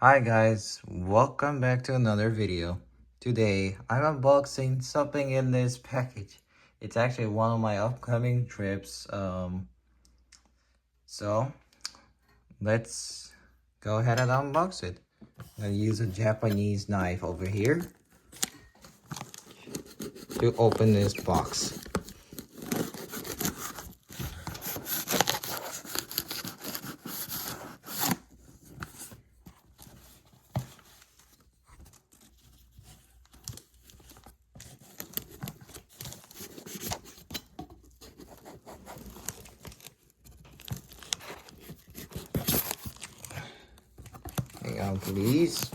Hi guys, welcome back to another video. Today, I'm unboxing something in this package. It's actually one of my upcoming trips. So let's go ahead and unbox it. I'm gonna use a Japanese knife over here to open this box. Hang on, please.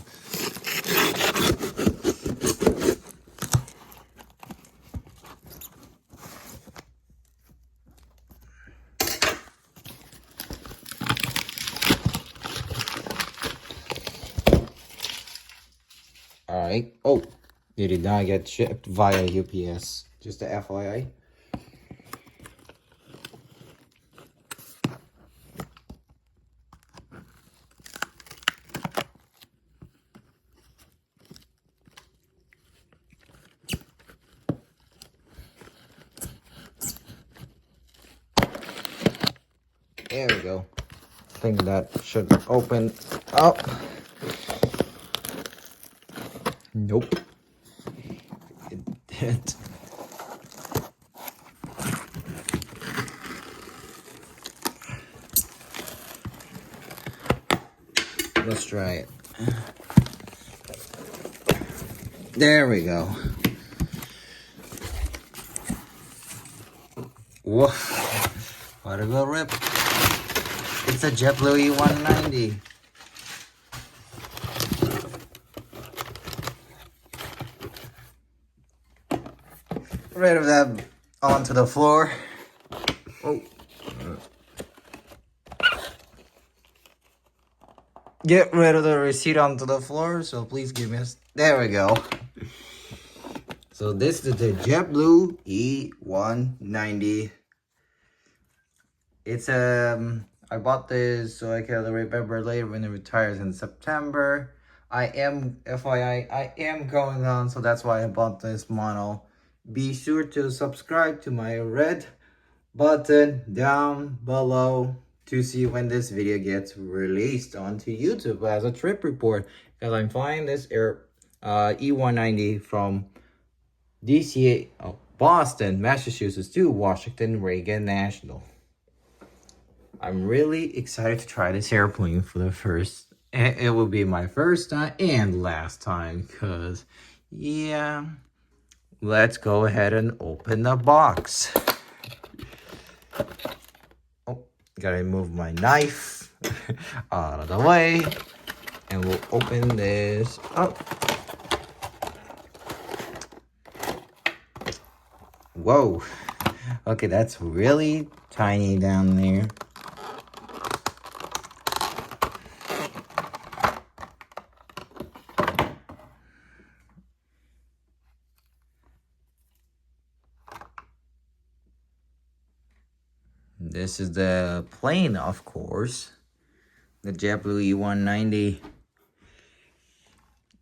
Alright. Oh, it did not get shipped via UPS. Just a FYI. There we go. I think that should open up. Nope. It did. Let's try it. There we go. Whoa. What a good rip. It's a JetBlue E190. Rid of that onto the floor. Oh. Get rid of the receipt onto the floor, so please give me a... There we go. So this is the JetBlue E190. It's I bought this so I can remember later when it retires in September. FYI, I am going on, so that's why I bought this model. Be sure to subscribe to my red button down below to see when this video gets released onto YouTube as a trip report, because I'm flying this E190 from Boston, Massachusetts to Washington Reagan National. I'm really excited to try this airplane for the first. It will be my first time and last time, because yeah. Let's go ahead and open the box. Oh, gotta move my knife out of the way. And we'll open this up. Whoa. Okay, that's really tiny down there. This is the plane, of course. The JetBlue E190.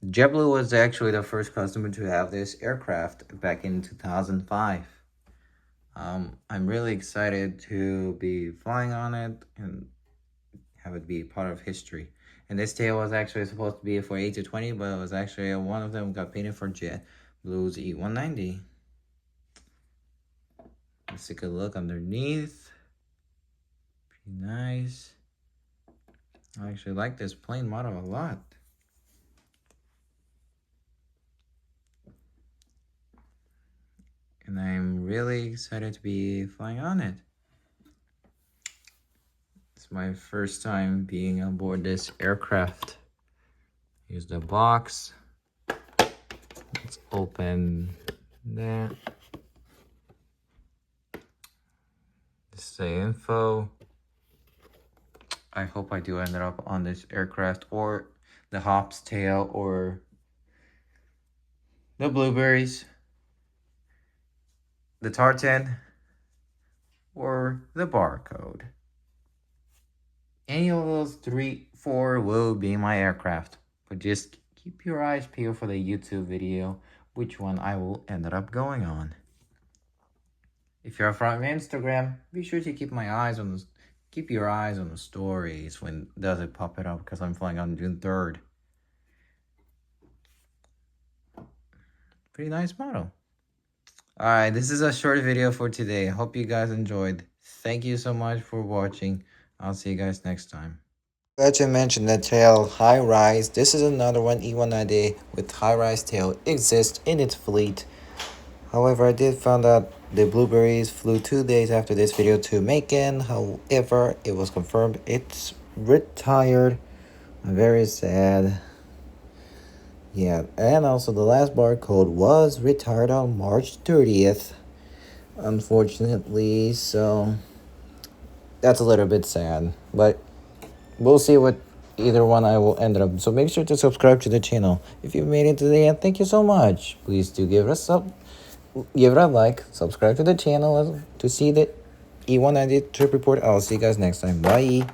JetBlue was actually the first customer to have this aircraft back in 2005. I'm really excited to be flying on it and have it be part of history. And this tail was actually supposed to be for A220, but it was actually one of them got painted for JetBlue's E190. Let's take a look underneath. Pretty nice. I actually like this plane model a lot. And I'm really excited to be flying on it. It's my first time being on board this aircraft. Here's the box. Let's open that. This is the info. I hope I do end up on this aircraft or the Hop's tail or the blueberries, the Tartan, or the barcode. Any of those 4 will be my aircraft. But just keep your eyes peeled for the YouTube video, which one I will end up going on. If you're from Instagram, be sure to keep your eyes on the stories when does it pop it up, because I'm flying on June 3rd. Pretty nice model. Alright, this is a short video for today. I hope you guys enjoyed. Thank you so much for watching. I'll see you guys next time. Glad to mention the tail high rise. This is another one E190 with high rise tail exists in its fleet. However, I did find out the blueberries flew 2 days after this video to Macon. However, it was confirmed it's retired. I'm very sad. Yeah, and also the last barcode was retired on March 30th. Unfortunately, so that's a little bit sad. But we'll see what either one I will end up. So make sure to subscribe to the channel. If you made it to the end, thank you so much. Please do give it a like, subscribe to the channel to see the E190 trip report. I'll see you guys next time. Bye.